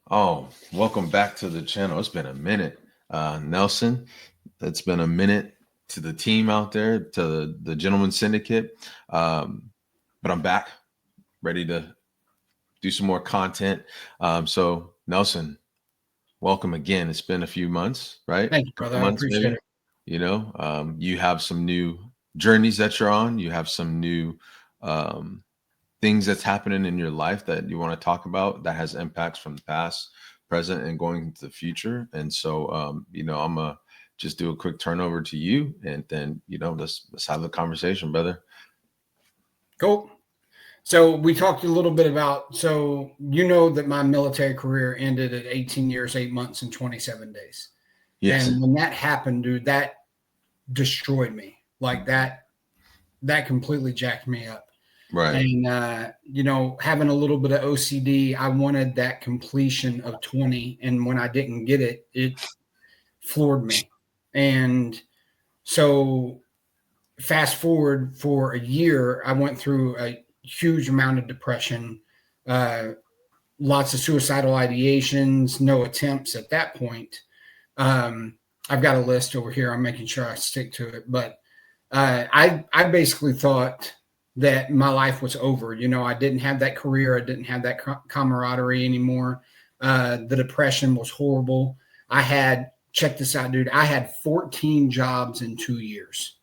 Oh, welcome back to the channel. It's been a minute, Nelson. It's been a minute to the team out there, to the Gentleman Syndicate. But I'm back, ready to do some more content. So, Nelson, welcome again. It's been a few months, right? Thank you, A brother. couple I months, appreciate maybe. it. You have some new journeys that you're on. You have some new um, things that's happening in your life that you want to talk about that has impacts from the past, present, and going into the future. And so, I'm gonna just do a quick turnover to you, and then let's have the conversation, brother. Cool. So we talked a little bit about, so you know that my military career ended at 18 years, 8 months, and 27 days. Yes. And when that happened, dude, that destroyed me. Like that completely jacked me up. Right. And having a little bit of OCD, I wanted that completion of 20. And when I didn't get it, it floored me. And so fast forward for a year, I went through a huge amount of depression, uh, lots of suicidal ideations, no attempts at that point. Um, I've got a list over here. I'm making sure I stick to it, but I basically thought that my life was over. I didn't have that career. I didn't have that camaraderie anymore. The depression was horrible. I had, check this out, dude. I had 14 jobs in 2 years.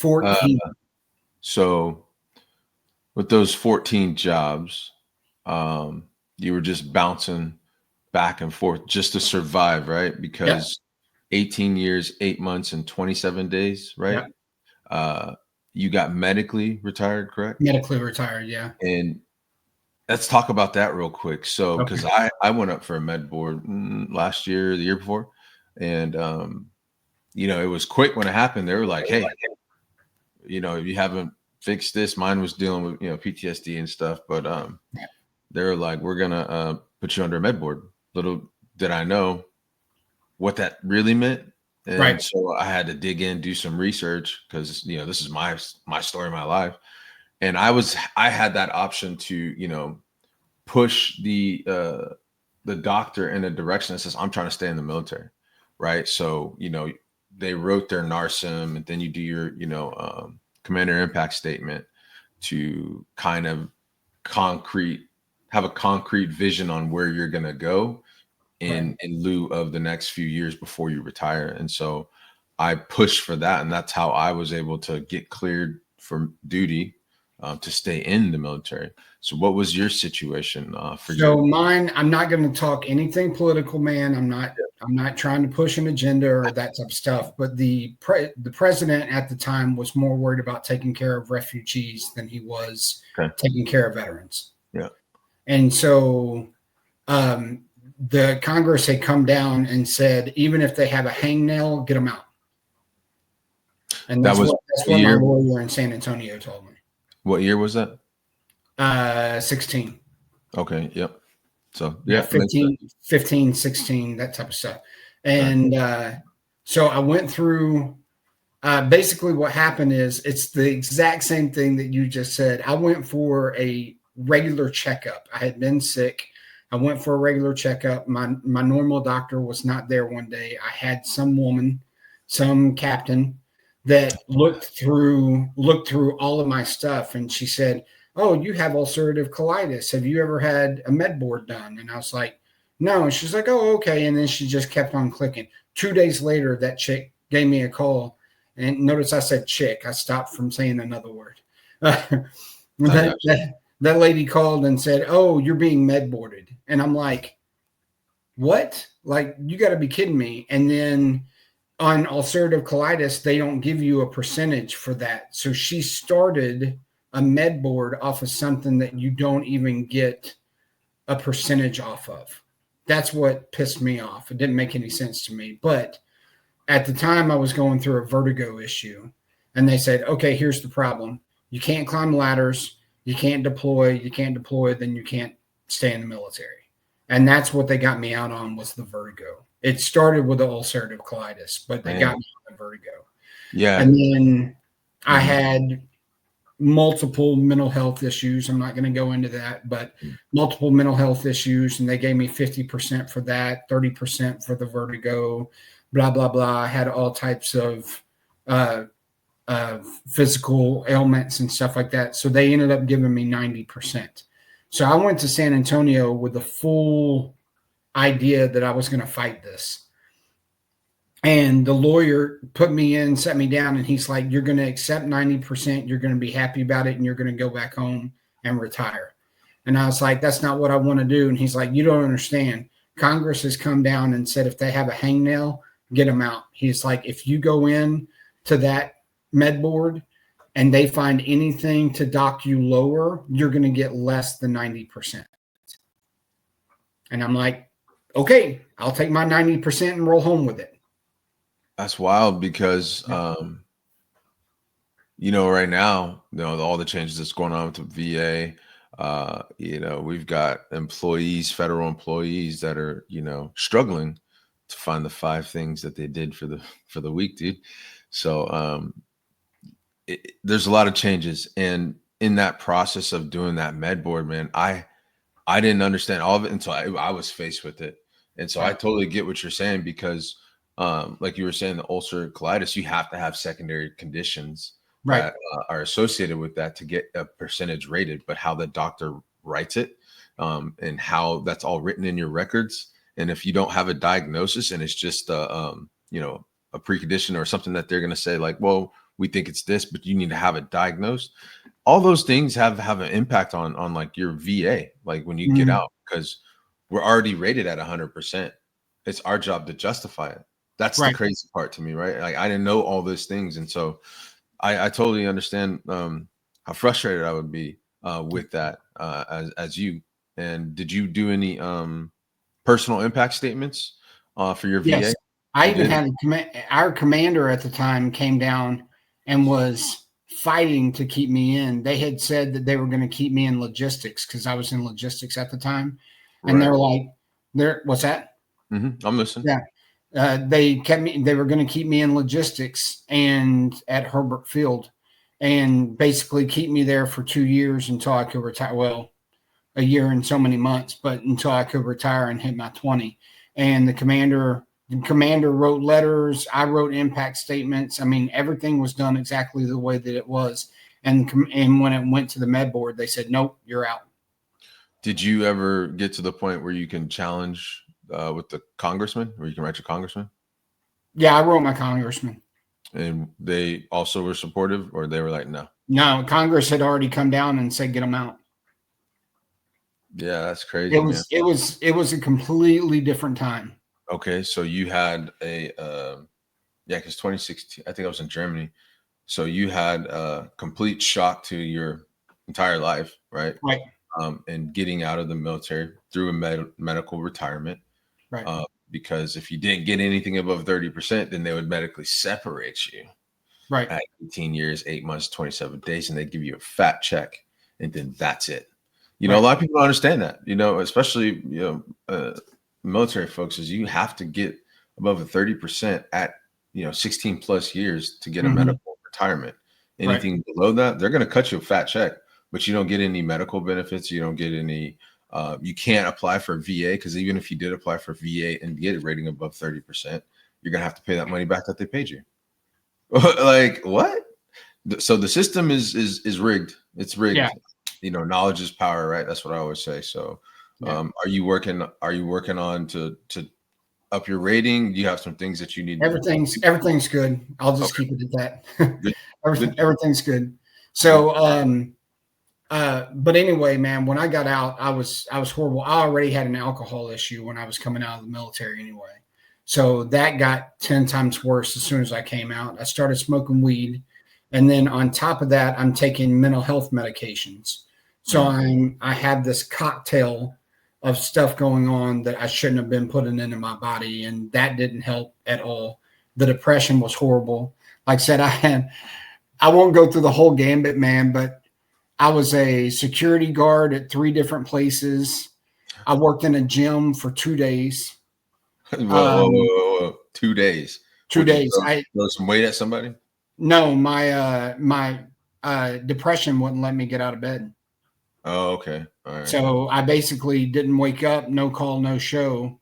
Uh, 14. so with those 14 jobs, you were just bouncing back and forth just to survive, right? Yep. Because 18 years, 8 months, and 27 days, right? Yep. Uh, you got medically retired, correct? Medically retired. Yeah. And let's talk about that real quick. So, because Okay. I went up for a med board last year, the year before, and it was quick when it happened. They were like, "Hey, you haven't fixed this." Mine was dealing with PTSD and stuff, but they were like, "We're gonna put you under a med board." Little did I know what that really meant. Right. And so I had to dig in, do some research because this is my story, my life. And I had that option to, push the doctor in a direction that says I'm trying to stay in the military, right? So they wrote their NARSIM, and then you do your commander impact statement to kind of concrete have a concrete vision on where you're going to go in lieu of the next few years before you retire. And so I pushed for that, and that's how I was able to get cleared for duty to stay in the military. So, what was your situation for So you? mine, I'm not going to talk anything political, man. I'm not trying to push an agenda or that type of stuff. But the president at the time was more worried about taking care of refugees than he was Okay. taking care of veterans. Yeah. And so um, the Congress had come down and said, even if they have a hangnail, get them out. And That was that's what what my year? lawyer in San Antonio told me. What year was that? 16. Okay. Yep. So Yeah, yeah, makes sense. 15, 16, that type of stuff. Okay. And so I went through basically what happened is it's the exact same thing that you just said. I went for a regular checkup. I had been sick. I went for a regular checkup. My normal doctor was not there one day. I had some woman, some captain that looked through all of my stuff, and she said, "Oh, you have ulcerative colitis. Have you ever had a med board done?" And I was like, "No." And she's like, "Oh, okay." And then she just kept on clicking. 2 days later, that chick gave me a call, and notice I said chick. I stopped from saying another word. that, I got you. that lady called and said, "Oh, you're being med boarded," and I'm like, "What? Like, you got to be kidding me!" And then on ulcerative colitis, they don't give you a percentage for that. So she started a med board off of something that you don't even get a percentage off of. That's what pissed me off. It didn't make any sense to me. But at the time, I was going through a vertigo issue, and they said, "Okay, here's the problem. You can't climb ladders. You can't deploy. You can't deploy. Then you can't stay in the military." And that's what they got me out on, was the vertigo. It started with the ulcerative colitis, but they got Man. me on the vertigo. Yeah. And then I Mhm. had multiple mental health issues. I'm not going to go into that, but multiple mental health issues. And they gave me 50% for that, 30% for the vertigo, blah, blah, blah. I had all types of physical ailments and stuff like that. So they ended up giving me 90%. So I went to San Antonio with the full idea that I was going to fight this. And the lawyer put me in, set me down, and he's like, you're going to accept 90%. You're going to be happy about it, and you're going to go back home and retire. And I was like, that's not what I want to do. And he's like, you don't understand. Congress has come down and said if they have a hangnail, get them out. He's like, if you go in to that med board and they find anything to dock you lower, you're going to get less than 90%. And I'm like, okay, I'll take my 90% and roll home with it. That's wild because, you know, right now, you know, all the changes that's going on with the VA, you know, we've got employees, federal employees that are, you know, struggling to find the 5 things that they did for the week, dude. So there's a lot of changes. And in that process of doing that med board, man, I didn't understand all of it until I was faced with it. And so I totally get what you're saying because like you were saying, the ulcerative colitis, you have to have secondary conditions that are associated with that to get a percentage rated, but how the doctor writes it and how that's all written in your records. And if you don't have a diagnosis and it's just, you know, a precondition or something that they're going to say like, well, we think it's this, but you need to have it diagnosed. All those things have an impact on like your VA, like when you get out, because we're already rated at 100%. It's our job to justify it. That's the crazy part to me, right? Like I didn't know all those things. And so I totally understand how frustrated I would be with that as you. And did you do any personal impact statements for your VA? Yes. I even had our commander at the time came down and was fighting to keep me in. They had said that they were going to keep me in logistics because I was in logistics at the time. And they were like, what's that? I'm listening. Yeah. They kept me, they were going to keep me in logistics and at Herbert Field and basically keep me there for 2 years until I could retire. Well, a year and so many months, but until I could retire and hit my 20. And the commander wrote letters. I wrote impact statements. I mean, everything was done exactly the way that it was. And when it went to the med board, they said, nope, you're out. Did you ever get to the point where you can challenge with the congressman, or you can write your congressman? Yeah, I wrote my congressman. And they also were supportive, or they were like, no? No, Congress had already come down and said, get them out. Yeah, that's crazy. It was a completely different time. Okay, so you had a because 2016, I think I was in Germany. So you had a complete shock to your entire life, right? Right. And getting out of the military through a medical retirement. Right. Because if you didn't get anything above 30%, then they would medically separate you. Right. At 18 years, 8 months, 27 days, and they give you a fat check, and then that's it. You know, a lot of people don't understand that, you know, especially, you know, military folks, is you have to get above a 30% at, you know, 16 plus years to get a medical retirement. Anything below that, they're going to cut you a fat check, but you don't get any medical benefits. You don't get any, you can't apply for VA, because even if you did apply for VA and get a rating above 30%, you're going to have to pay that money back that they paid you. Like, what? So the system is rigged. It's rigged. Yeah. You know, knowledge is power, right? That's what I always say. So are you working on to up your rating? Do you have some things that you need? Everything's good. I'll just keep it at that. Everything's good. So but anyway, man, when I got out, I was horrible. I already had an alcohol issue when I was coming out of the military anyway. So that got 10 times worse as soon as I came out. I started smoking weed. And then on top of that, I'm taking mental health medications. So I had this cocktail of stuff going on that I shouldn't have been putting into my body. And that didn't help at all. The depression was horrible. Like I said, I won't go through the whole gambit, man, but I was a security guard at 3 different places. I worked in a gym for 2 days. Whoa. 2 days. 2 days. Throw some weight at somebody? No, my depression wouldn't let me get out of bed. Oh, okay. All right. So I basically didn't wake up, no call, no show.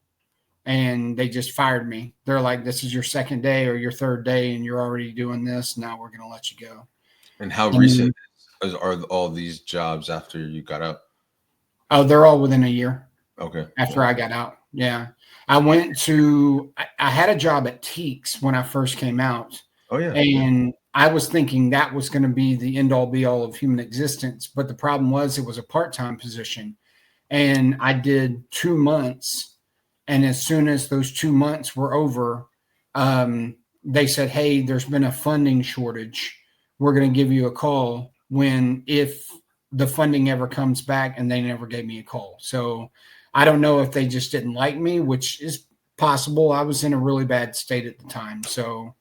And they just fired me. They're like, this is your second day or your third day, and you're already doing this. Now we're going to let you go. And how recent are all these jobs after you got out? Oh, they're all within a year. Okay. After I got out. Yeah. I had a job at Teeks when I first came out. Oh, yeah. And I was thinking that was going to be the end all be all of human existence. But the problem was it was a part-time position. And I did 2 months. And as soon as those 2 months were over, they said, hey, there's been a funding shortage. We're going to give you a call if the funding ever comes back, and they never gave me a call. So I don't know if they just didn't like me, which is possible. I was in a really bad state at the time. So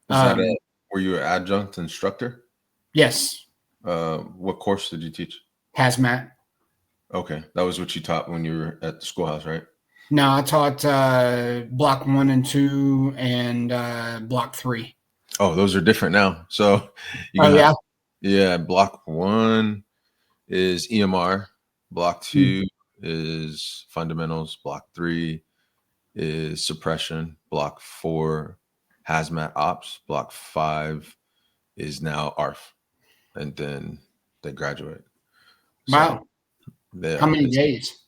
were you an adjunct instructor? Yes. What course did you teach? Hazmat. Okay. That was what you taught when you were at the schoolhouse, right? No, I taught block 1 and 2 and block 3. Oh, those are different now. So yeah. Block 1 is EMR. Block 2 is fundamentals. Block 3 is suppression. Block 4, hazmat ops. Block 5 is now ARF. And then they graduate. Wow. So how many days?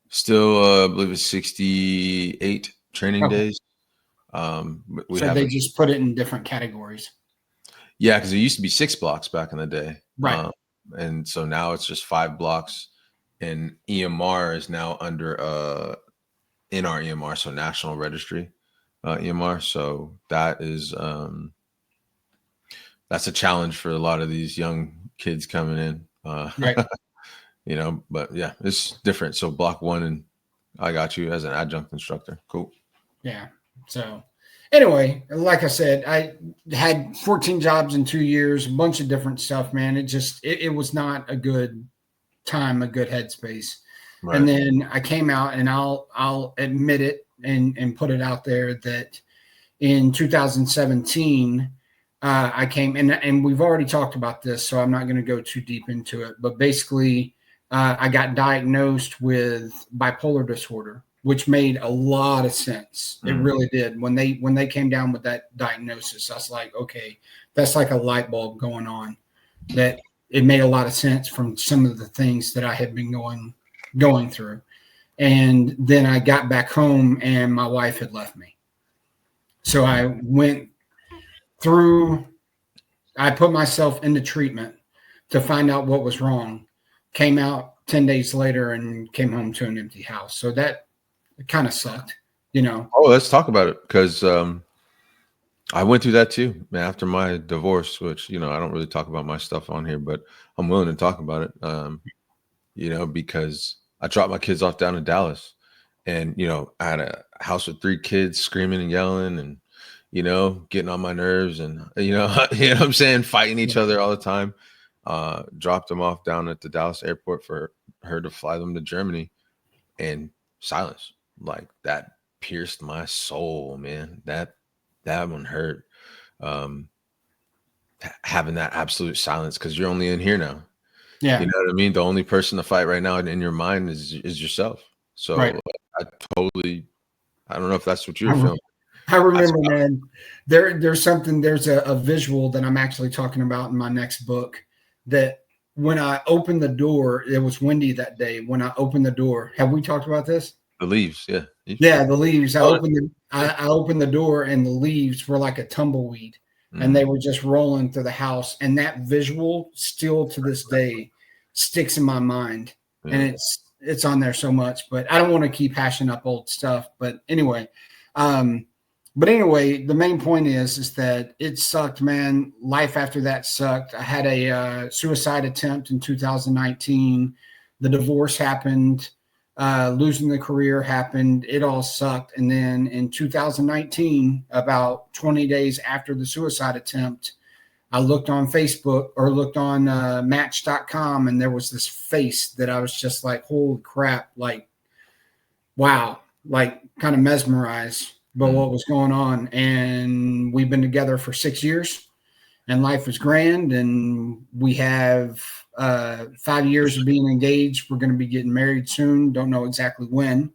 Still, I believe it's 68 training days. So they just put it in different categories. Yeah, because it used to be 6 blocks back in the day. Right. And so now it's just 5 blocks. And EMR is now under NR EMR, so National Registry EMR. So that is that's a challenge for a lot of these young kids coming in. Right. But yeah, it's different. So block 1, and I got you as an adjunct instructor. Cool. Yeah. So anyway, like I said, I had 14 jobs in 2 years, a bunch of different stuff, man. It was not a good time, a good headspace. Right. And then I came out, and I'll admit it and put it out there that in 2017, I came and we've already talked about this, so I'm not going to go too deep into it, but basically I got diagnosed with bipolar disorder, which made a lot of sense. It really did. When they came down with that diagnosis, I was like, okay, that's like a light bulb going on. That it made a lot of sense from some of the things that I had been going through. And then I got back home, and my wife had left me. So I went through, I put myself into treatment to find out what was wrong. Came out 10 days later and came home to an empty house. So that kind of sucked, Oh, let's talk about it, because I went through that too, man, after my divorce, which, I don't really talk about my stuff on here, but I'm willing to talk about it, because I dropped my kids off down in Dallas, and, I had a house with 3 kids screaming and yelling and, getting on my nerves and, what I'm saying, fighting each other all the time. Dropped them off down at the Dallas airport for her to fly them to Germany, and silence. Like, that pierced my soul, man. That one hurt. Having that absolute silence, because you're only in here now. Yeah. You know what I mean? The only person to fight right now in your mind is yourself. So right. I don't know if that's what you're feeling. I remember, man, there's a visual that I'm actually talking about in my next book, that when I opened the door, it was windy that day. When I opened the door, have we talked about this? The leaves, yeah. Yeah, the leaves. I opened the door, and the leaves were like a tumbleweed, and they were just rolling through the house. And that visual still to this day sticks in my mind. Yeah. And it's on there so much, but I don't want to keep hashing up old stuff. But anyway, the main point is that it sucked, man. Life after that sucked. I had a suicide attempt in 2019. The divorce happened. Losing the career happened. It all sucked. And then in 2019, about 20 days after the suicide attempt, I looked on Facebook or looked on Match.com, and there was this face that I was just like, holy crap, like, wow, like kind of mesmerized by what was going on. And we've been together for 6 years. and life was grand. And we have 5 years of being engaged. We're going to be getting married soon. Don't know exactly when,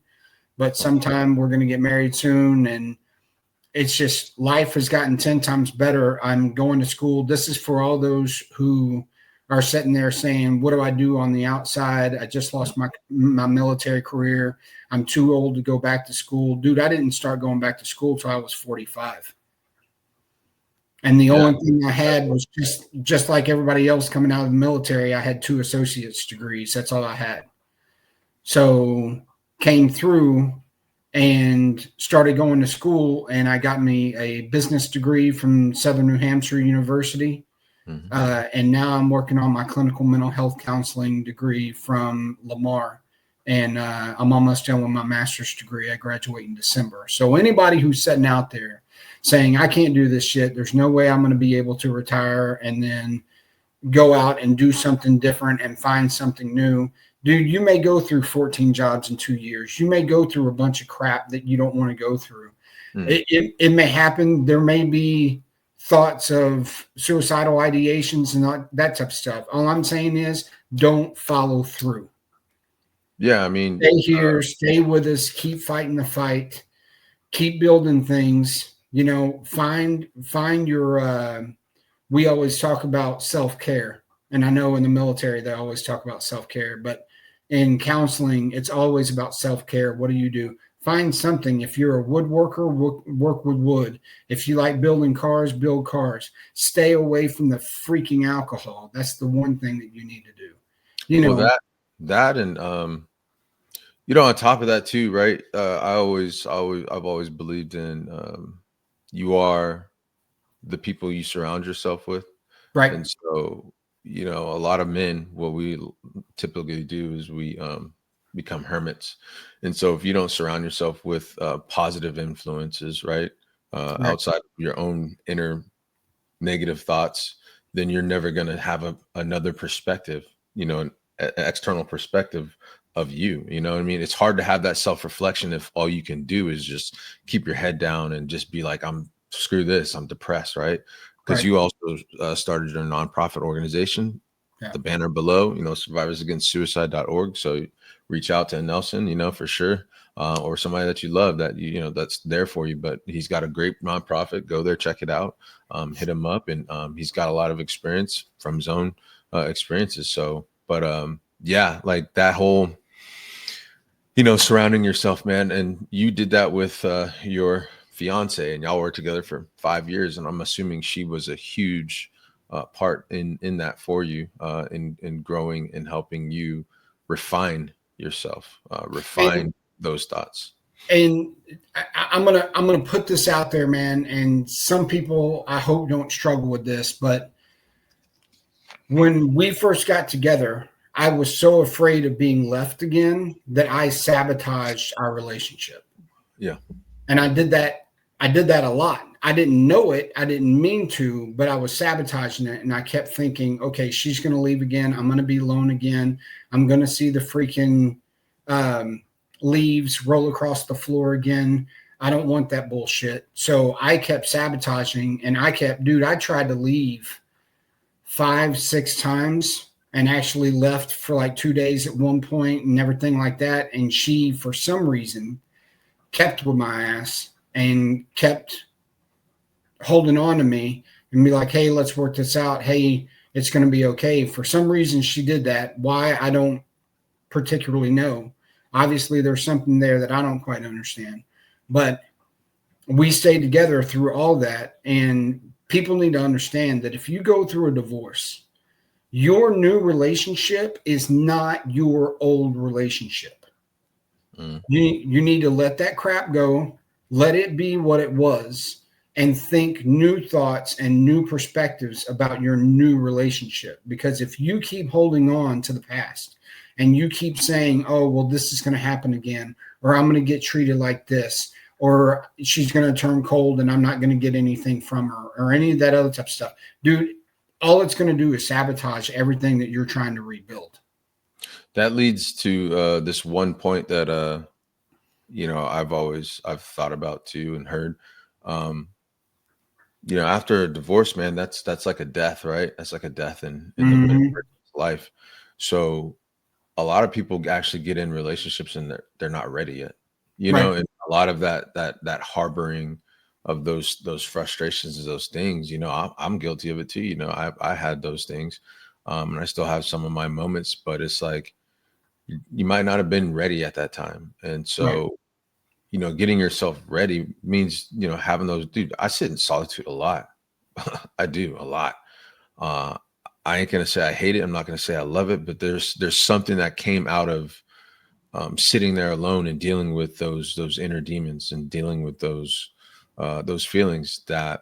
but sometime we're going to get married soon. And it's just life has gotten 10 times better. I'm going to school. This is for all those who are sitting there saying, what do I do on the outside? I just lost my military career. I'm too old to go back to school. Dude, I didn't start going back to school till I was 45. And the only thing I had was just like everybody else coming out of the military, I had 2 associate's degrees. That's all I had. So came through and started going to school, and I got me a business degree from Southern New Hampshire University. Mm-hmm. And now I'm working on my clinical mental health counseling degree from Lamar. And I'm almost done with my master's degree. I graduate in December. So anybody who's sitting out there saying, I can't do this shit, there's no way I'm going to be able to retire and then go out and do something different and find something new. Dude, you may go through 14 jobs in 2 years. You may go through a bunch of crap that you don't want to go through. It may happen. There may be thoughts of suicidal ideations and that type of stuff. All I'm saying is don't follow through. Yeah, I mean, stay here, stay with us, keep fighting the fight, keep building things. You know, find your. We always talk about self-care, and I know in the military they always talk about self-care, but in counseling, it's always about self-care. What do? Find something. If you're a woodworker, work with wood. If you like building cars, build cars. Stay away from the freaking alcohol. That's the one thing that you need to do. You know, well, that and you know, on top of that too, right? I've always believed in you are the people you surround yourself with, right? And so, you know, a lot of men, what we typically do is we become hermits. And so if you don't surround yourself with positive influences, right, outside of your own inner negative thoughts, then you're never going to have another perspective, you know, an external perspective of you. You know what I mean? It's hard to have that self-reflection if all you can do is just keep your head down and just be like, I'm screw this, I'm depressed, right? Because you also started your nonprofit organization, the banner below, you know, survivorsagainstsuicide.org. So reach out to Nelson, you know, for sure. Or somebody that you love that you know that's there for you. But he's got a great nonprofit. Go there, check it out, hit him up, and he's got a lot of experience from his own experiences. So, but yeah, like that whole, you know, surrounding yourself, man. And you did that with your fiance, and y'all worked together for 5 years. And I'm assuming she was a huge part in that for you, in growing and helping you refine yourself, refine those thoughts. And I'm gonna put this out there, man. And some people I hope don't struggle with this, but when we first got together, I was so afraid of being left again that I sabotaged our relationship. Yeah. And I did that a lot. I didn't know it. I didn't mean to, but I was sabotaging it. And I kept thinking, okay, she's going to leave again. I'm going to be alone again. I'm going to see the freaking leaves roll across the floor again. I don't want that bullshit. So I kept sabotaging, and I tried to leave 5-6 times and actually left for like 2 days at one point and everything like that. And she, for some reason, kept with my ass and kept holding on to me and be like, hey, let's work this out. Hey, it's going to be okay. For some reason, she did that. Why? I don't particularly know. Obviously, there's something there that I don't quite understand. But we stayed together through all that. And people need to understand that if you go through a divorce, your new relationship is not your old relationship. You need to let that crap go, let it be what it was, and think new thoughts and new perspectives about your new relationship. Because if you keep holding on to the past and you keep saying, oh, well, this is going to happen again, or I'm going to get treated like this, or she's going to turn cold and I'm not going to get anything from her, or any of that other type of stuff, dude, all it's going to do is sabotage everything that you're trying to rebuild. That leads to this one point that you know, I've thought about too and heard. you know, after a divorce, man, that's like a death, right? That's like a death in the Mhm. life. So a lot of people actually get in relationships and they're not ready yet, you Right. know, and a lot of that harboring of those frustrations and those things, you know, I'm guilty of it too. You know, I had those things, and I still have some of my moments, but it's like you might not have been ready at that time, and Right. so you know, getting yourself ready means, you know, having those, dude, I sit in solitude a lot. I do a lot. Uh, I ain't gonna say I hate it. I'm not gonna say I love it, but there's something that came out of sitting there alone and dealing with those inner demons and dealing with those feelings that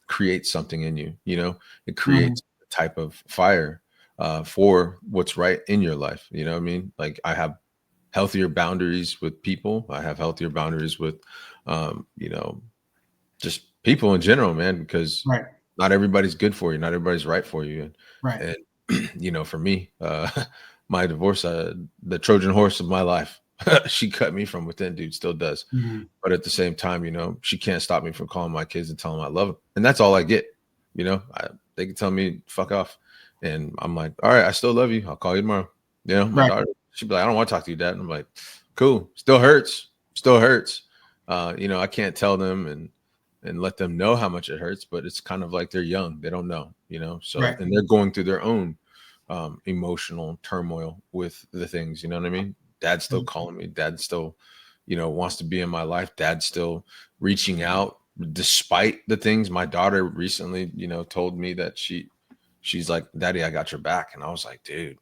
create something in you. You know, it Mhm. creates a type of fire for what's right in your life. You know what I mean? Like I have healthier boundaries with people. I have healthier boundaries with, you know, just people in general, man, because Right. not everybody's good for you. Not everybody's right for you. Right. And you know, for me, my divorce, the Trojan horse of my life, she cut me from within, dude, still does. Mhm. But at the same time, you know, she can't stop me from calling my kids and telling them I love them. And that's all I get. You know, they can tell me fuck off. And I'm like, all right, I still love you. I'll call you tomorrow. You know, my Right. daughter, she'd be like, I don't want to talk to you, dad. And I'm like, cool. Still hurts. Still hurts. You know, I can't tell them and let them know how much it hurts, but it's kind of like they're young. They don't know, you know. So Right. and they're going through their own emotional turmoil with the things, you know what I mean? Dad's still Mhm. calling me. Dad still, you know, wants to be in my life. Dad's still reaching out despite the things. My daughter recently, you know, told me that she's like, Daddy, I got your back. And I was like, dude,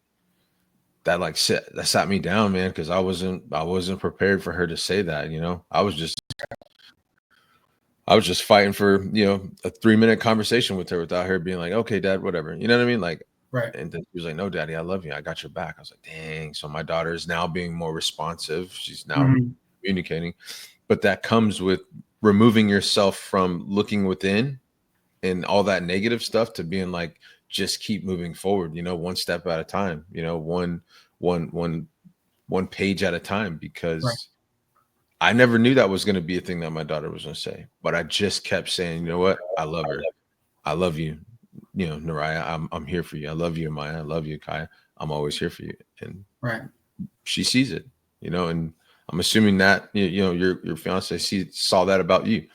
that sat me down, man, because I wasn't prepared for her to say that, you know. I was just fighting for, you know, a 3-minute conversation with her without her being like, okay, dad, whatever. You know what I mean? Like, Right. and then she was like, no, daddy, I love you. I got your back. I was like, dang. So my daughter is now being more responsive. She's now Mhm. communicating, but that comes with removing yourself from looking within and all that negative stuff to being like, just keep moving forward, you know, one step at a time, you know, one, one, one page at a time, Right. because I never knew that was going to be a thing that my daughter was going to say, but I just kept saying, you know what? I love her. I love you. You know, Naraya, I'm here for you. I love you, Maya. I love you, Kaya. I'm always here for you. And Right. she sees it, you know, and I'm assuming that, you know, your fiance saw that about you,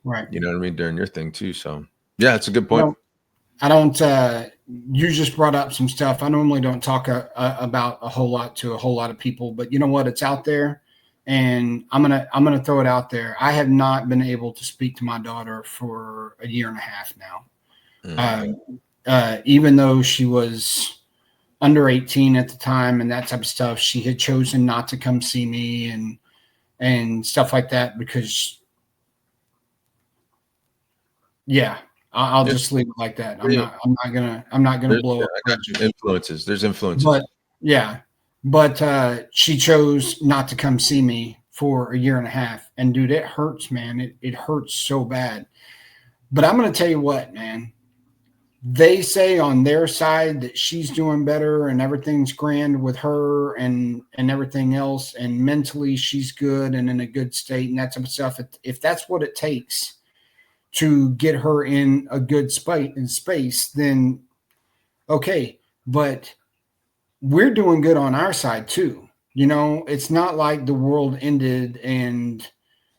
Right. you know what I mean, during your thing too. So yeah, it's a good I point. don't. I don't. You just brought up some stuff. I normally don't talk about a whole lot to a whole lot of people, but you know what? It's out there, and I'm gonna throw it out there. I have not been able to speak to my daughter for a year and a half now. Mm. Even though she was under 18 at the time and that type of stuff, she had chosen not to come see me and stuff like that because yeah, I'll Yeah, just leave it like that. I'm yeah. not I'm not gonna I'm not gonna blow Yeah, up I got you. bridges. Influences. There's influences. But yeah, but she chose not to come see me for a year and a half, and dude, it hurts, man. It hurts so bad. But I'm gonna tell you what, man. They say on their side that she's doing better and everything's grand with her and everything else, and mentally she's good and in a good state and that type of stuff. If that's what it takes to get her in a good space, then okay. But we're doing good on our side too. You know, it's not like the world ended and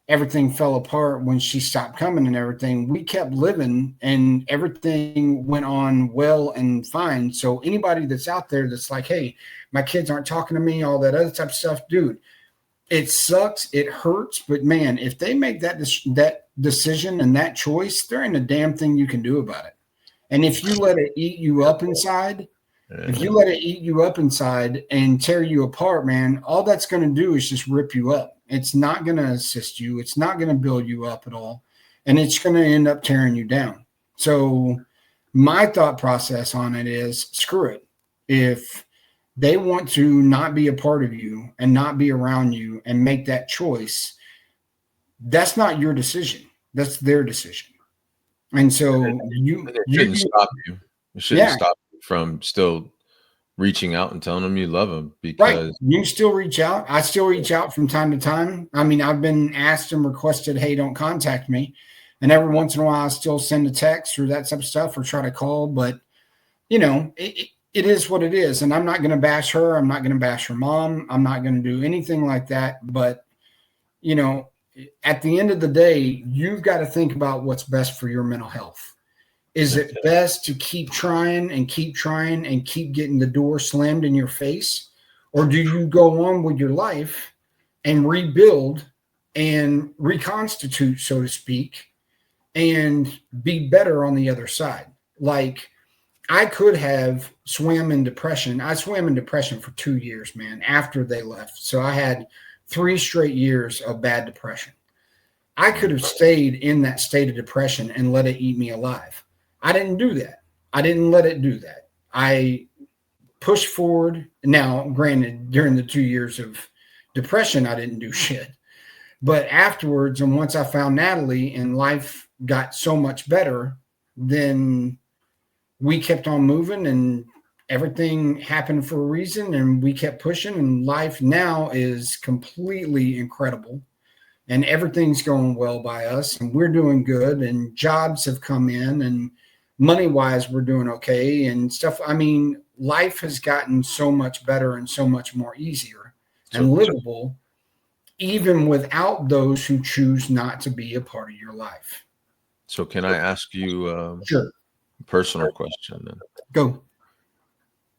everything fell apart when she stopped coming and everything. We kept living and everything went on well and fine. So anybody that's out there that's like, hey, my kids aren't talking to me, all that other type of stuff, dude, it sucks, it hurts, but man, if they make that decision and that choice, there ain't a damn thing you can do about it. And if you let it eat you up inside, if you Yeah. let it eat you up inside and tear you apart, man, all that's going to do is just rip you up. It's not going to assist you. It's not going to build you up at all. And it's going to end up tearing you down. So, my thought process on it is screw it. If they want to not be a part of you and not be around you and make that choice, that's not your decision. That's their decision. And so, And it you, shouldn't stop you. It shouldn't yeah, stop you from still reaching out and telling them you love them, right. because You still reach out. I still reach out from time to time. I mean, I've been asked and requested, hey, don't contact me. And every once in a while, I still send a text or that type of stuff or try to call. But, you know, it is what it is. And I'm not going to bash her. I'm not going to bash her mom. I'm not going to do anything like that. But, you know, at the end of the day, you've got to think about what's best for your mental health. Is it best to keep trying and keep getting the door slammed in your face? Or do you go on with your life and rebuild and reconstitute, so to speak, and be better on the other side? Like, I could have swam in depression. I swam in depression for 2 years, man, after they left. So I had 3 straight years of bad depression. I could have stayed in that state of depression and let it eat me alive. I didn't do that. I didn't let it do that. I pushed forward. Now, granted, during the 2 years of depression, I didn't do shit. But afterwards, and once I found Natalie and life got so much better, then we kept on moving and everything happened for a reason. And we kept pushing, and life now is completely incredible. And everything's going well by us, and we're doing good, and jobs have come in, and money-wise, we're doing okay and stuff. I mean, life has gotten so much better and so much more easier and livable, even without those who choose not to be a part of your life. So can I ask you Sure. a personal question then? Go.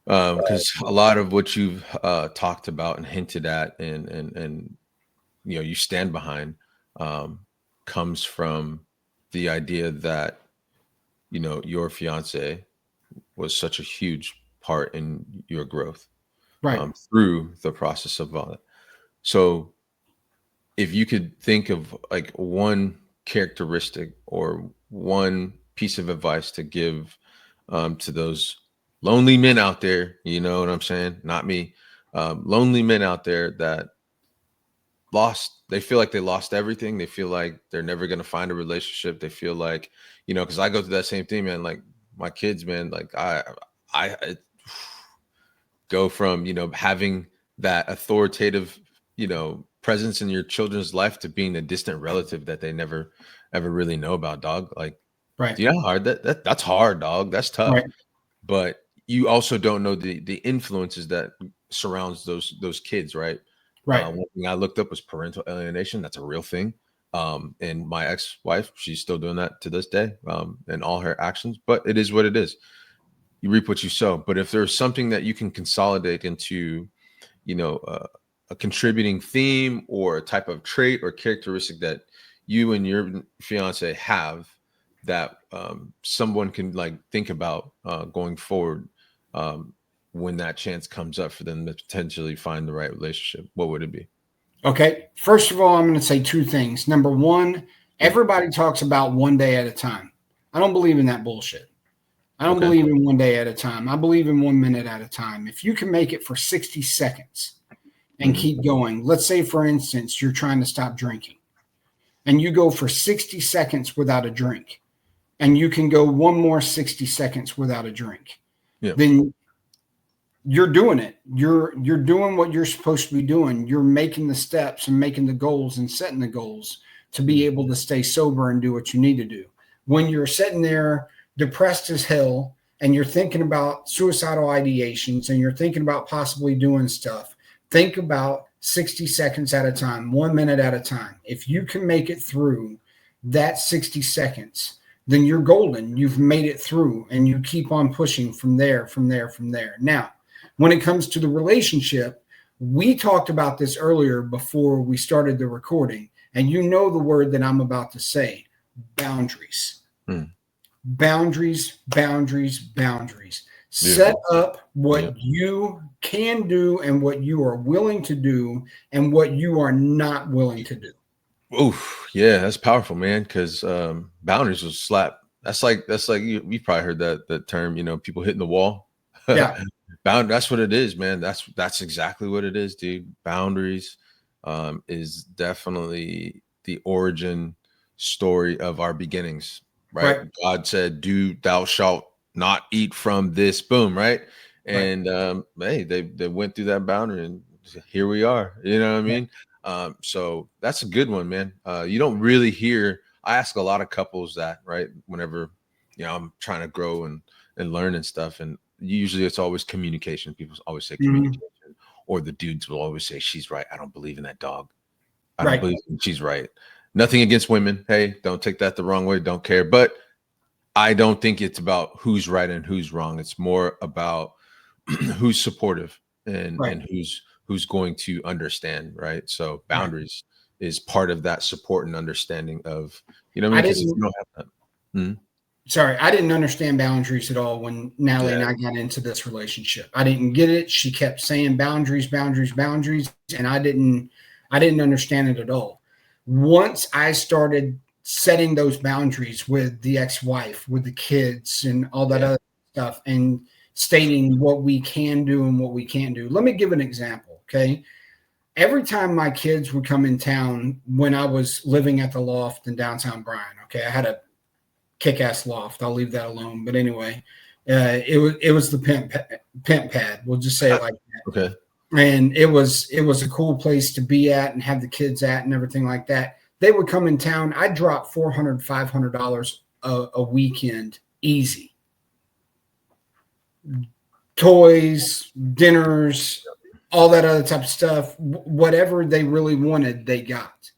Because a lot of what you've talked about and hinted at and you know you stand behind comes from the idea that you know your fiance was such a huge part in your growth, Right. through the process of all that. So if you could think of like one characteristic or one piece of advice to give to those lonely men out there, you know what I'm saying? Not me. Lonely men out there that they feel like they lost everything. They feel like they're never going to find a relationship. They feel like, you know, because I go through that same thing, man. Like my kids, man, like I go from, you know, having that authoritative, you know, presence in your children's life to being a distant relative that they never ever really know about, dog. Like, Right. do you know how hard that's hard, dog. That's tough. Right. But you also don't know the influences that surrounds those kids, right? Right. One thing I looked up was parental alienation. That's a real thing. And my ex-wife, she's still doing that to this day, in all her actions. But it is what it is. You reap what you sow. But if there's something that you can consolidate into, you know, a contributing theme or a type of trait or characteristic that you and your fiance have that someone can like think about going forward, when that chance comes up for them to potentially find the right relationship, what would it be? Okay. First of all, I'm going to say 2 things. Number one, everybody talks about one day at a time. I don't believe in that bullshit. I don't believe in one day at a time. I believe in 1 minute at a time. If you can make it for 60 seconds and keep going, let's say, for instance, you're trying to stop drinking and you go for 60 seconds without a drink, and you can go one more 60 seconds without a drink, then you're doing it. You're doing what you're supposed to be doing. You're making the steps and making the goals and setting the goals to be able to stay sober and do what you need to do. When you're sitting there depressed as hell and you're thinking about suicidal ideations and you're thinking about possibly doing stuff, think about 60 seconds at a time, 1 minute at a time. If you can make it through that 60 seconds, then you're golden. You've made it through, and you keep on pushing from there. Now, when it comes to the relationship, we talked about this earlier before we started the recording, and you know the word that I'm about to say: boundaries. Boundaries. Set up what you can do and what you are willing to do and what you are not willing to do. Oof, yeah, that's powerful, man. Because boundaries will slap. That's like you probably heard that term. You know, people hitting the wall. Yeah, That's what it is, man. That's exactly what it is, dude. Boundaries is definitely the origin story of our beginnings, right? God said, thou shalt not eat from this." Boom, right? And hey, they went through that boundary, and here we are. You know what I mean? So that's a good one, man. You don't really hear. I ask a lot of couples that, right? Whenever, I'm trying to grow and learn and stuff. And usually it's always communication. People always say Mhm. communication, or the dudes will always say, she's right. I don't believe in that dog. I don't Right. believe she's right. Nothing against women. Hey, don't take that the wrong way. Don't care. But I don't think it's about who's right and who's wrong. It's more about who's supportive and Right. who's going to understand, right? So Right. boundaries is part of that support and understanding of, what I I mean? Because if didn't you don't have that, sorry, I didn't understand boundaries at all when Natalie and yeah, I got into this relationship. I didn't get it. She kept saying boundaries, boundaries, boundaries, and I didn't understand it at all. Once I started setting those boundaries with the ex-wife, with the kids and all that yeah, other stuff, and stating what we can do and what we can't do. Let me give an example, okay? Every time my kids would come in town when I was living at the loft in downtown Bryan, okay, I had a kick-ass loft. I'll leave that alone. But anyway, it was the pimp pad. We'll just say it like that. okay. And it was a cool place to be at and have the kids at and everything like that. They would come in town. I'd drop $400-$500 a weekend, easy. Toys, dinners, all that other type of stuff. Whatever they really wanted, they got.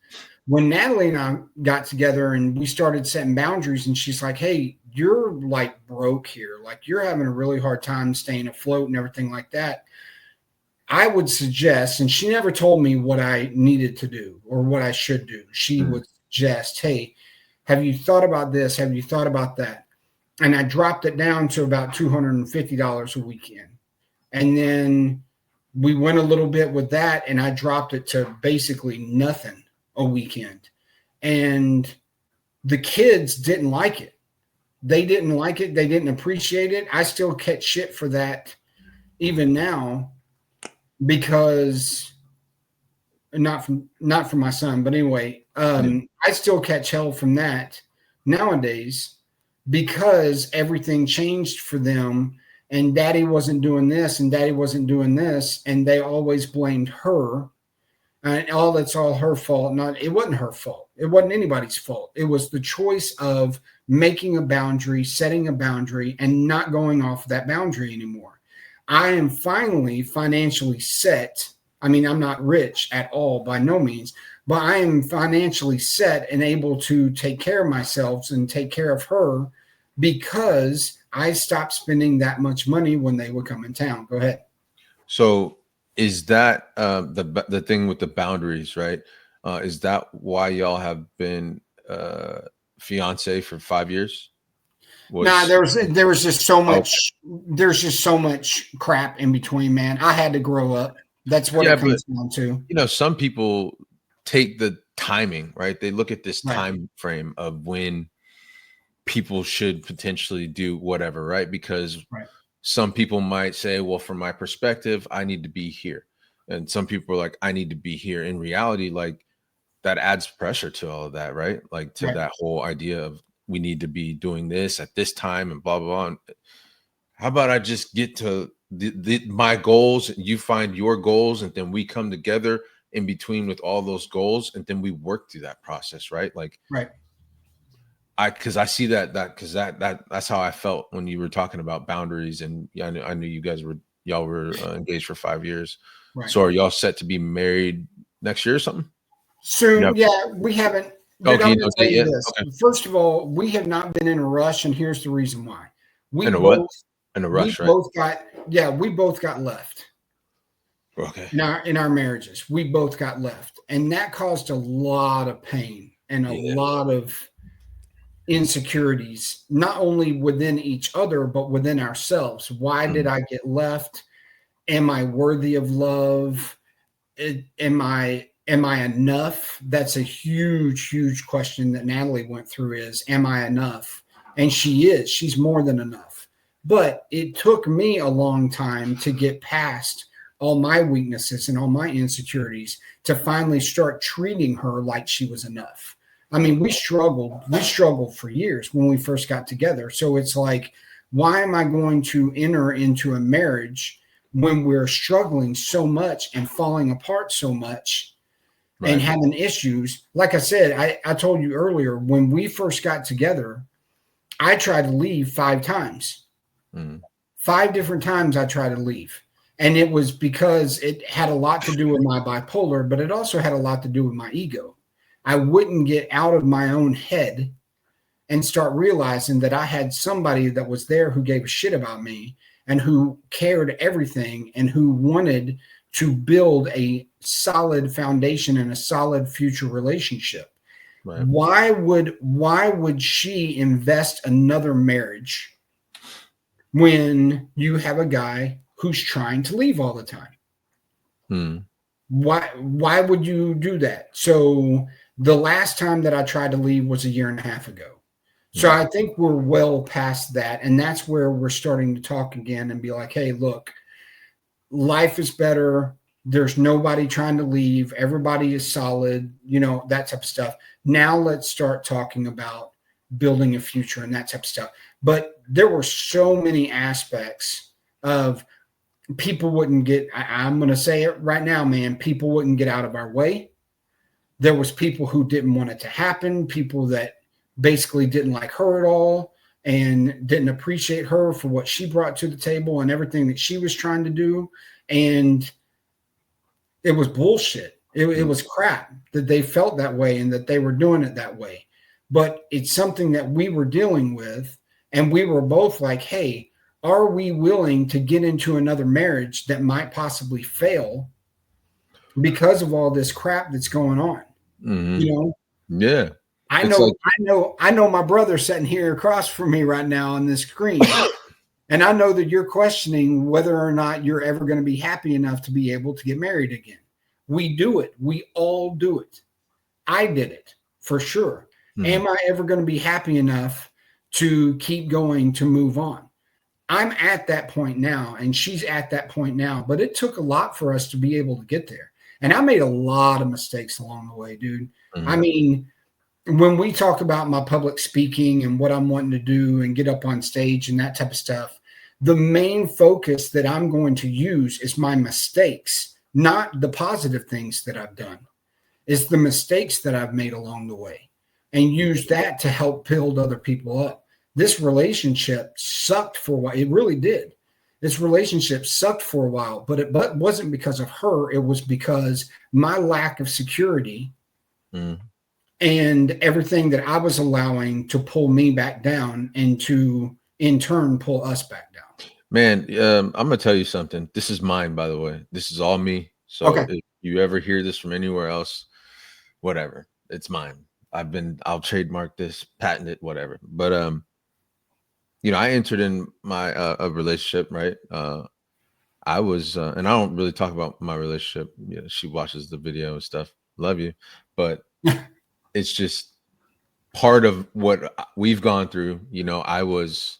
When Natalie and I got together and we started setting boundaries, and she's like, hey, you're like broke here. Like, you're having a really hard time staying afloat and everything like that. I would suggest, and she never told me what I needed to do or what I should do. She Mm. would suggest, hey, have you thought about this? Have you thought about that? And I dropped it down to about $250 a weekend. And then we went a little bit with that, and I dropped it to basically nothing a weekend. And the kids didn't like it. They didn't like it. They didn't appreciate it. I still catch shit for that even now, because not from my son, but anyway, Yeah. I still catch hell from that nowadays, because everything changed for them, and daddy wasn't doing this and daddy wasn't doing this, and they always blamed her. And that's all her fault. It wasn't her fault. It wasn't anybody's fault. It was the choice of making a boundary, setting a boundary, and not going off that boundary anymore. I am finally financially set. I mean, I'm not rich at all, by no means, but I am financially set and able to take care of myself and take care of her, because I stopped spending that much money when they would come in town. Go ahead. So is that the thing with the boundaries, right? Is that why y'all have been fiance for 5 years? Nah, Was there was just so oh, much. There's just so much crap in between, man. I had to grow up. That's what yeah, it but comes down to. some people take the timing, right? They look at this Right, time frame of when people should potentially do whatever, right? Because right, some people might say, well, from my perspective, I need to be here. And some people are like, I need to be here. In reality, like, that adds pressure to all of that, right? Like, to right. that whole idea of we need to be doing this at this time and blah, blah, blah. And how about I just get to my goals, and you find your goals, and then we come together in between with all those goals, and then we work through that process, right? Like, Right. because I see because that's how I felt when you were talking about boundaries. And yeah, I knew y'all were engaged for 5 years. Right. So are y'all set to be married next year or something? Soon, Yeah. yeah, we haven't. Dude, Okay, I'm you going know to tell date you yet? this. Okay. First of all, we have not been in a rush, and here's the reason why. We In a what? both, In a we rush, right? both got, yeah, we both got left Okay. in our marriages. We both got left, and that caused a lot of pain and a Yeah. lot of insecurities, not only within each other, but within ourselves. Why did Mhm. I get left? Am I worthy of love? Am I enough? That's a huge question that Natalie went through, is, am I enough? And she's more than enough. But it took me a long time to get past all my weaknesses and all my insecurities to finally start treating her like she was enough. I mean, we struggled for years when we first got together. So it's like, why am I going to enter into a marriage when we're struggling so much and falling apart so much? and having issues. Like I said, I told you earlier, when we first got together, I tried to leave 5 times. 5 different times I tried to leave. And it was because it had a lot to do with my bipolar, but it also had a lot to do with my ego. I wouldn't get out of my own head and start realizing that I had somebody that was there who gave a shit about me and who cared everything and who wanted to build a solid foundation and a solid future relationship. Right. Why would she invest another marriage when you have a guy who's trying to leave all the time? Why would you do that? So the last time that I tried to leave was 1.5 years ago. So I think we're well past that. And that's where we're starting to talk again and be like, hey, look, life is better. There's nobody trying to leave. Everybody is solid, that type of stuff. Now let's start talking about building a future and that type of stuff. But there were so many aspects of people wouldn't get, I'm going to say it right now, man, people wouldn't get out of our way. There was people who didn't want it to happen, people that basically didn't like her at all and didn't appreciate her for what she brought to the table and everything that she was trying to do. And it was bullshit. It was crap that they felt that way and that they were doing it that way. But it's something that we were dealing with. And we were both like, hey, are we willing to get into another marriage that might possibly fail because of all this crap that's going on? Yeah. I know my brother sitting here across from me right now on this screen. And I know that you're questioning whether or not you're ever going to be happy enough to be able to get married again. We do it. We all do it. I did it for sure. Am I ever going to be happy enough to keep going, to move on? I'm at that point now, and she's at that point now. But it took a lot for us to be able to get there. And I made a lot of mistakes along the way, dude. I mean, when we talk about my public speaking and what I'm wanting to do and get up on stage and that type of stuff, the main focus that I'm going to use is my mistakes, not the positive things that I've done. It's the mistakes that I've made along the way, and use that to help build other people up. This relationship sucked for a while. It really did. This relationship sucked for a while, but it wasn't because of her. It was because my lack of security and everything that I was allowing to pull me back down and to, in turn, pull us back down. Man, I'm going to tell you something. This is mine, by the way. This is all me. So if you ever hear this from anywhere else, whatever, it's mine. I'll trademark this, patent it, whatever. But, I entered in my a relationship, right? I was, and I don't really talk about my relationship. She watches the video and stuff. Love you. But it's just part of what we've gone through. I was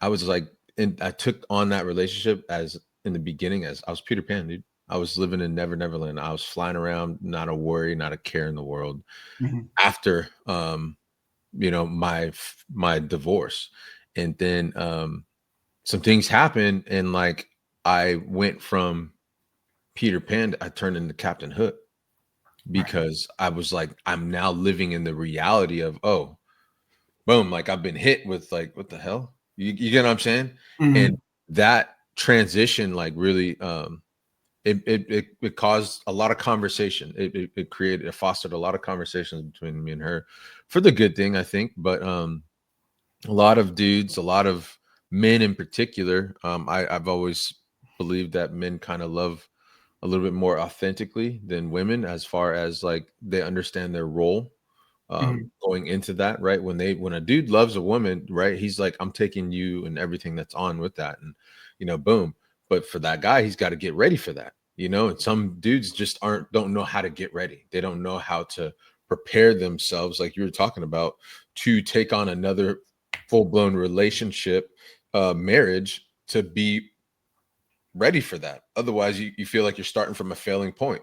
like, and I took on that relationship as in the beginning as I was Peter Pan, dude. I was living in Never Neverland. I was flying around, not a worry, not a care in the world. After, my divorce, and then some things happened, and like I went from Peter Pan, I turned into Captain Hook, because I was like, I'm now living in the reality of, oh, boom, like I've been hit with like, what the hell? You get what I'm saying? And that transition, like really, it caused a lot of conversation. It fostered a lot of conversations between me and her, for the good thing, I think. But a lot of dudes, a lot of men in particular, I've always believed that men kind of love a little bit more authentically than women, as far as like they understand their role going into that, right? When a dude loves a woman, right, he's like, I'm taking you and everything that's on with that, and boom. But for that guy, he's got to get ready for that, and some dudes just don't know how to get ready. They don't know how to prepare themselves, like you were talking about, to take on another full-blown relationship, marriage, to be ready for that. Otherwise, you feel like you're starting from a failing point,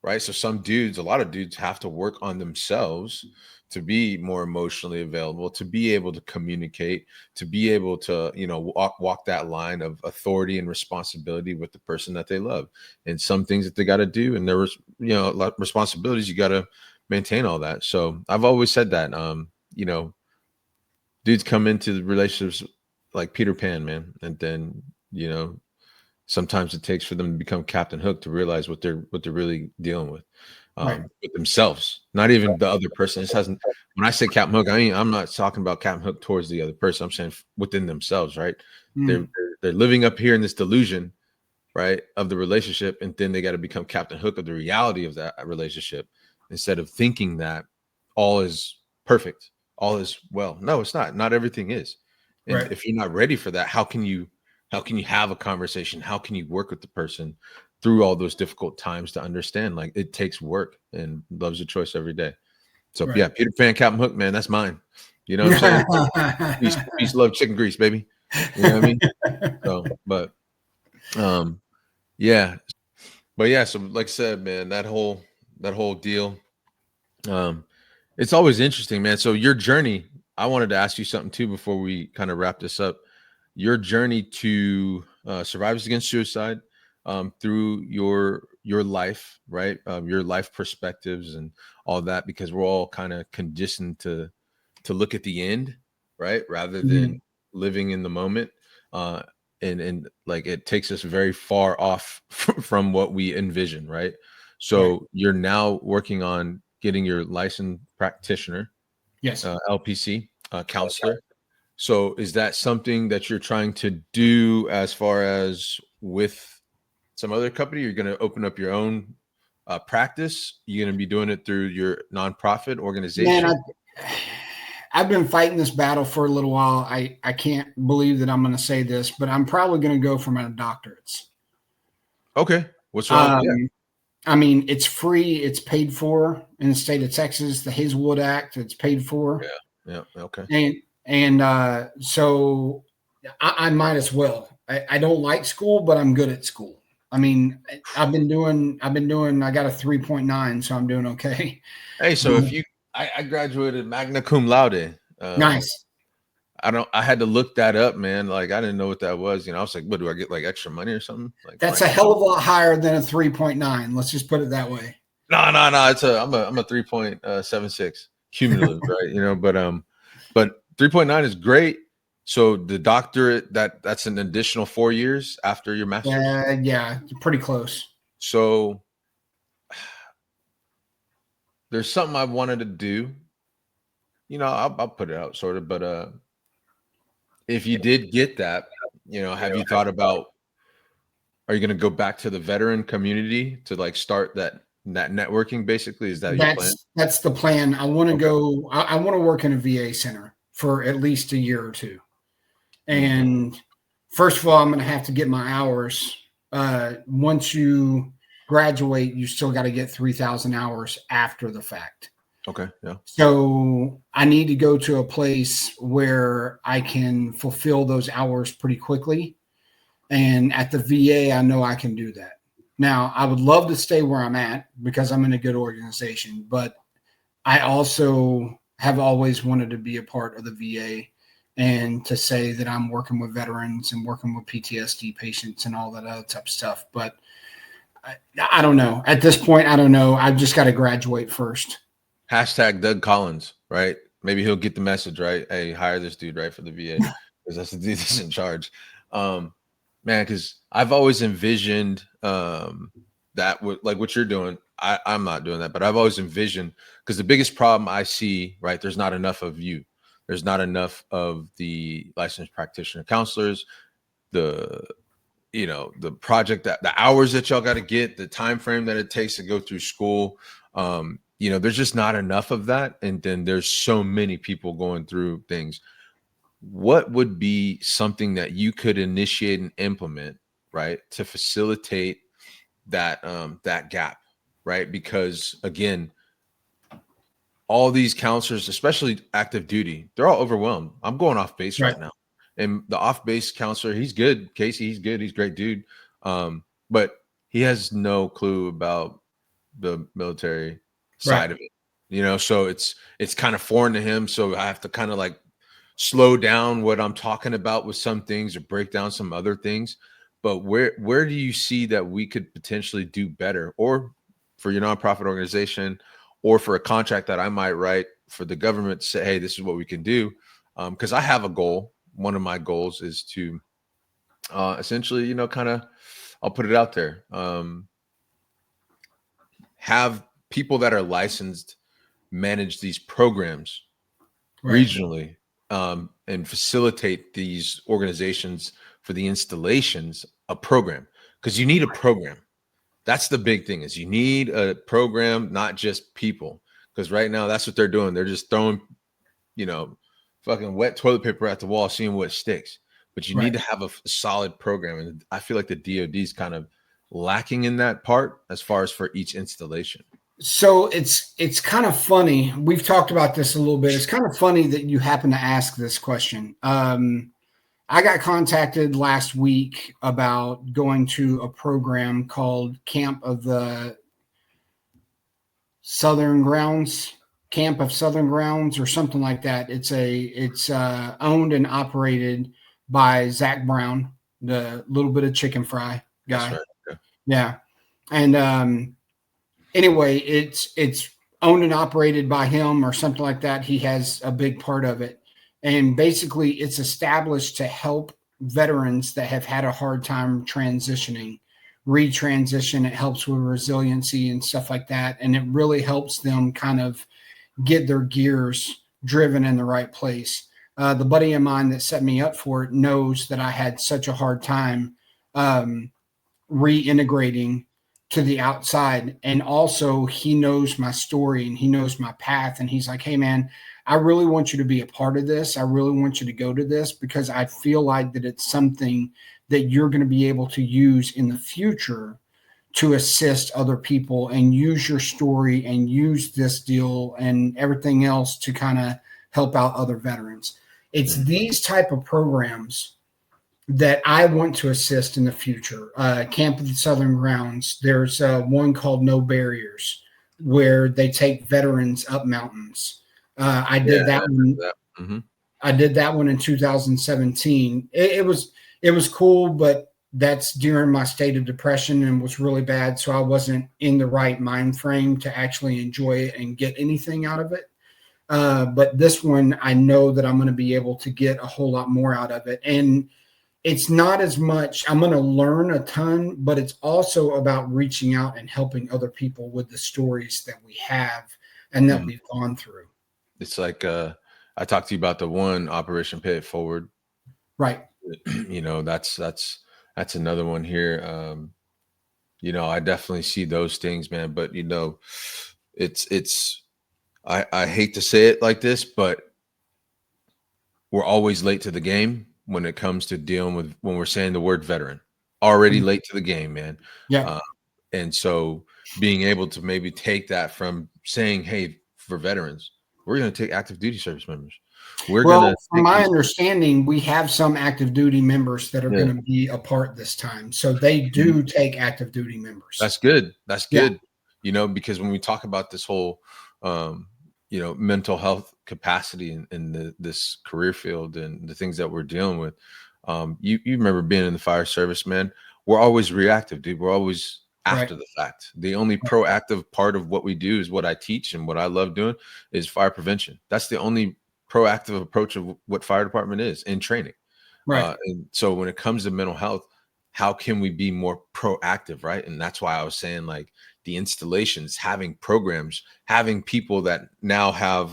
right? So a lot of dudes have to work on themselves to be more emotionally available, to be able to communicate, to be able to, walk that line of authority and responsibility with the person that they love. And some things that they got to do, and there was, a lot of responsibilities, you got to maintain all that. So I've always said that, dudes come into the relationships like Peter Pan, man. And then, sometimes it takes for them to become Captain Hook to realize what they're really dealing Right. with themselves, not even the other person. This hasn't. When I say Captain Hook, I'm not talking about Captain Hook towards the other person. I'm saying within themselves, right? They're Mm. they're living up here in this delusion, right, of the relationship, and then they got to become Captain Hook of the reality of that relationship, instead of thinking that all is perfect, all is well. No, it's not. Not everything is. And Right. if you're not ready for that, how can you have a conversation? How can you work with the person through all those difficult times to understand? Like, it takes work, and love's a choice every day. So Right. yeah, Peter Pan, Captain Hook, man, that's mine. You know what I'm saying? Peace, love, chicken grease, baby. You know what I mean? So, but yeah. But yeah, so like I said, man, that whole deal. Um, it's always interesting, man. So your journey, I wanted to ask you something too before we kind of wrap this up. Your journey to Survivors Against Suicide, through your life, right? Your life perspectives and all that, because we're all kind of conditioned to look at the end, right, rather than Mhm. living in the moment. Uh, and like, it takes us very far off from what we envision, right? Right. So you're now working on getting your licensed practitioner, Yes. LPC, counselor. So is that something that you're trying to do as far as with some other company? You're going to open up your own practice? You're going to be doing it through your nonprofit Man, organization? I've been fighting this battle for a little while. I can't believe that I'm going to say this, but I'm probably going to go for my doctorates. Okay. What's wrong? Yeah. Um, I mean, it's free. It's paid for in the state of Texas. The Hazelwood Act. It's paid for, Yeah. Yeah. Okay. and so I might as well. I don't like school, but I'm good at school. I mean, I've been doing. I got a 3.9, so I'm doing okay. Hey, so if you, I graduated magna cum laude. Nice. I had to look that up, man. Like, I didn't know what that was. I was like, what, do I get like extra money or something? Like That's a Frank? hell of a lot higher than a 3.9. Let's just put it that way. No, no, no. I'm a 3.76 cumulative, right? But 3.9 is great. So the doctorate, that's an additional 4 years after your master's. Yeah, pretty close. So there's something I wanted to do. I'll put it out sort of, but if you did get that, have you thought about, are you going to go back to the veteran community to like start that networking basically? Is that your plan? That's the plan. I want to Okay. go. I want to work in a VA center for at least a year or two. Mm, And first of all, I'm going to have to get my hours. Once you graduate, you still got to get 3,000 hours after the fact. okay. Yeah. So I need to go to a place where I can fulfill those hours pretty quickly. And at the VA, I know I can do that. Now, I would love to stay where I'm at because I'm in a good organization, but I also have always wanted to be a part of the VA and to say that I'm working with veterans and working with PTSD patients and all that other type of stuff. But I don't know. At this point, I don't know. I've just got to graduate first. Hashtag Doug Collins, right? Maybe he'll get the message, right? Hey, hire this dude, right, for the VA, because that's the dude that's in charge. Man, because I've always envisioned that with like what you're doing. I'm not doing that, but I've always envisioned, because the biggest problem I see, right, there's not enough of you. There's not enough of the licensed practitioner counselors, the the project, that the hours that y'all got to get, the time frame that it takes to go through school. There's just not enough of that, and then there's so many people going through things. What would be something that you could initiate and implement, right, to facilitate that gap, right? Because again, all these counselors, especially active duty, they're all overwhelmed. I'm going off base Right. right now, and the off base counselor, he's good. Casey, he's good. He's a great dude. But he has no clue about the military side of it, you know, so it's kind of foreign to him. So I have to kind of like slow down what I'm talking about with some things or break down some other things. But where do you see that we could potentially do better, or for your nonprofit organization, or for a contract that I might write for the government to say, hey, this is what we can do? Because I have a goal. One of my goals is to essentially, you know, kind of, I'll put it out there, have people that are licensed manage these programs regionally, and facilitate these organizations for the installations of program, because you need a program. That's the big thing, is you need a program, not just people, because right now that's what they're doing. They're just throwing, you know, fucking wet toilet paper at the wall, seeing what sticks. But you need to have a solid program, and I feel like the DoD is kind of lacking in that part as far as for each installation. So it's kind of funny. We've talked about this a little bit. It's kind of funny that you happen to ask this question. I got contacted last week about going to a program called Camp of Southern Grounds, or something like that. It's owned and operated by Zach Brown, the little bit of chicken fry guy. Right. Yeah. And anyway, it's owned and operated by him or something like that. He has a big part of it. And basically it's established to help veterans that have had a hard time transitioning, retransition. It helps with resiliency and stuff like that. And it really helps them kind of get their gears driven in the right place. The buddy of mine that set me up for it knows that I had such a hard time reintegrating to the outside. And also he knows my story and he knows my path. And he's like, hey man, I really want you to be a part of this. I really want you to go to this, because I feel like that it's something that you're going to be able to use in the future to assist other people, and use your story and use this deal and everything else to kind of help out other veterans. It's these type of programs that I want to assist in the future. Camp of the Southern Grounds. There's one called No Barriers, where they take veterans up mountains. I did that one. Mm-hmm. I did that one in 2017. It was cool, but that's during my state of depression and was really bad. So I wasn't in the right mind frame to actually enjoy it and get anything out of it. But this one, I know that I'm going to be able to get a whole lot more out of it. And it's not as much, I'm going to learn a ton, but it's also about reaching out and helping other people with the stories that we have and that we've gone through. It's like, I talked to you about the one, Operation Pay It Forward. Right. You know, that's another one here. You know, I definitely see those things, man. But you know, I hate to say it like this, but we're always late to the game when it comes to dealing with, when we're saying the word veteran. Already late to the game, man. Yeah. And so being able to maybe take that from saying, hey, for veterans, we're going to take active duty service members. From my understanding, we have some active duty members that are going to be a part this time. So they do take active duty members. That's good. That's good. You know, because when we talk about this whole, you know, mental health capacity in this career field and the things that we're dealing with, you remember being in the fire service, man. We're always reactive, dude. We're always after the fact. The only proactive part of what we do is what I teach, and what I love doing is fire prevention. That's the only proactive approach of what fire department is in training. Right. And so when it comes to mental health, how can we be more proactive? Right. And that's why I was saying, like, the installations, having programs, having people that now have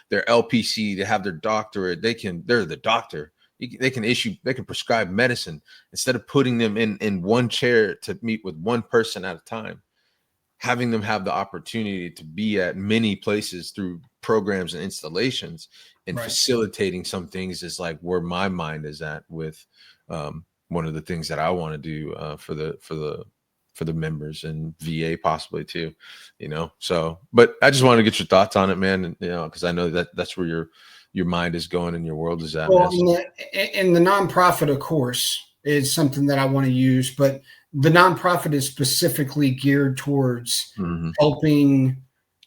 their LPC, to have their doctorate, they're the doctor. They can prescribe medicine instead of putting them in one chair to meet with one person at a time. Having them have the opportunity to be at many places through programs and installations, and facilitating some things is like where my mind is at with one of the things that I want to do for the members and VA possibly too, you know. So, but I just wanted to get your thoughts on it, man. And, you know, because I know that that's where your mind is going and your world is at. Well, in the nonprofit, of course, is something that I want to use, but the nonprofit is specifically geared towards helping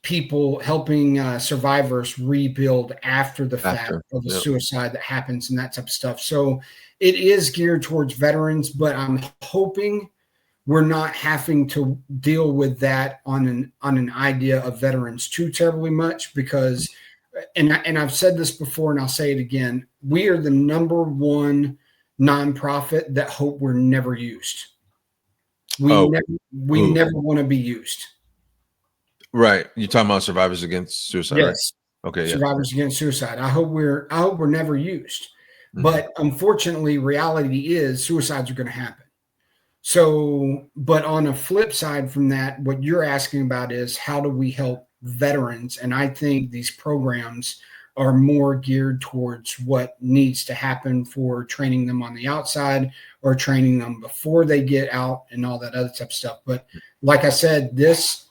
people, helping survivors rebuild after the fact of the suicide that happens and that type of stuff. So it is geared towards veterans, but I'm hoping we're not having to deal with that on an idea of veterans too terribly much, because, and I've said this before and I'll say it again, we are the #1 nonprofit that hope we're never used. We never want to be used. Right. You're talking about Survivors Against Suicide, yes. Right? Okay. Survivors Against Suicide. I hope we're never used. But unfortunately, reality is suicides are going to happen. So, but on a flip side from that, what you're asking about is how do we help veterans? And I think these programs are more geared towards what needs to happen for training them on the outside or training them before they get out and all that other type of stuff. But like I said, this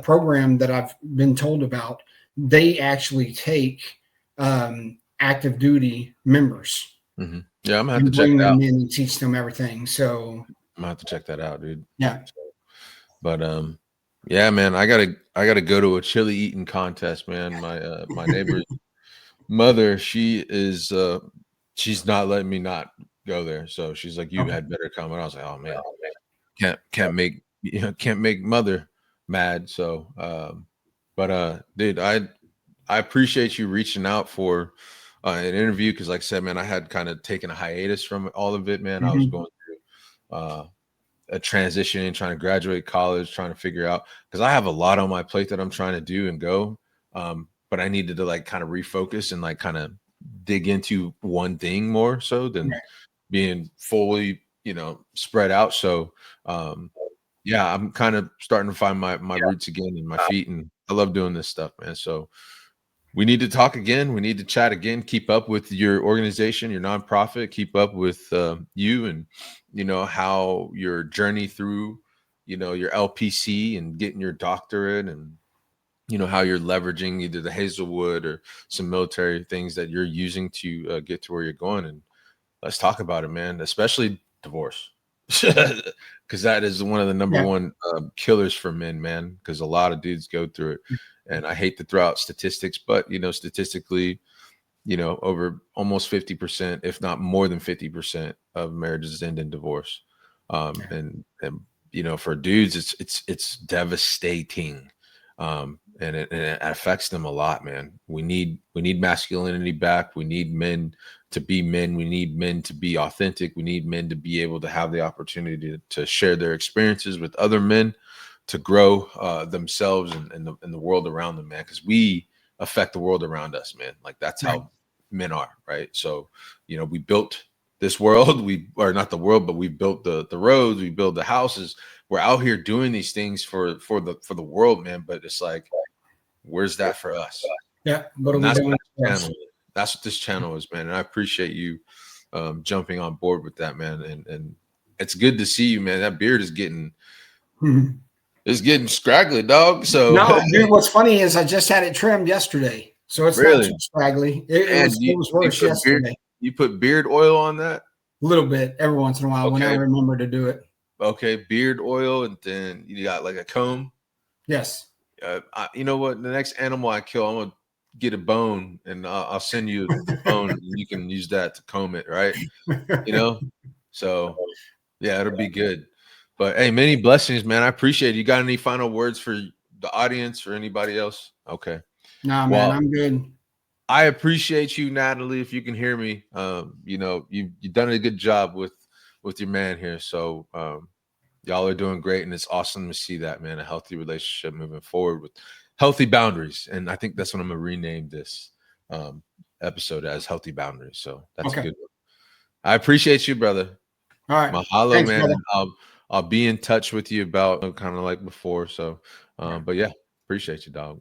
program that I've been told about, they actually take active duty members. Yeah, I'm gonna have to check that out. Bring them in and teach them everything. So I'm gonna have to check that out, dude. Yeah. But yeah, man, I gotta go to a chili eating contest, man. My neighbor's mother, she's not letting me not go there. So she's like, you had better come. And I was like, oh man, can't make mother mad. So but dude, I appreciate you reaching out for an interview, because like I said, man, I had kind of taken a hiatus from all of it, man. I was going through a transition and trying to graduate college, trying to figure out, because I have a lot on my plate that I'm trying to do and go, but I needed to like kind of refocus and like kind of dig into one thing more so than being fully, spread out. So yeah, I'm kind of starting to find my roots again and my feet, and I love doing this stuff, man. So we need to talk again. We need to chat again. Keep up with your organization, your nonprofit. Keep up with you and, how your journey through, your LPC and getting your doctorate, and, how you're leveraging either the Hazelwood or some military things that you're using to get to where you're going. And let's talk about it, man, especially divorce, because that is one of the #1 killers for men, man, because a lot of dudes go through it. And I hate to throw out statistics, but, statistically, over almost 50%, if not more than 50% of marriages end in divorce. And for dudes, it's devastating. And it affects them a lot, man. We need masculinity back. We need men to be men. We need men to be authentic. We need men to be able to have the opportunity to share their experiences with other men, to grow themselves and the world around them, man, because we affect the world around us, man. Like that's how men are, right? So, we built this world, or not the world, but we built the roads, we build the houses. We're out here doing these things for the world, man. But it's like, where's that for us? Yeah, that's what this channel is, man. And I appreciate you jumping on board with that, man. And it's good to see you, man. That beard is getting it's getting scraggly, dog. So no, dude, what's funny is I just had it trimmed yesterday, so it's not too scraggly. It was worse yesterday. You put beard oil on that? A little bit every once in a while when I remember to do it. Okay, beard oil, and then you got like a comb. Yes. You know what? The next animal I kill, I'm gonna get a bone, and I'll send you the bone, and you can use that to comb it, right? So yeah, it'll be good. But hey, many blessings, man. I appreciate it. You got any final words for the audience or anybody else? Okay. Nah, man, I'm good. I appreciate you, Natalie. If you can hear me, you've done a good job with your man here. So y'all are doing great, and it's awesome to see that, man. A healthy relationship moving forward with healthy boundaries, and I think that's what I'm gonna rename this episode as, Healthy Boundaries. So that's a good one. I appreciate you, brother. All right, mahalo. Thanks, man. I'll be in touch with you about kind of like before. So, but yeah, appreciate you, dog.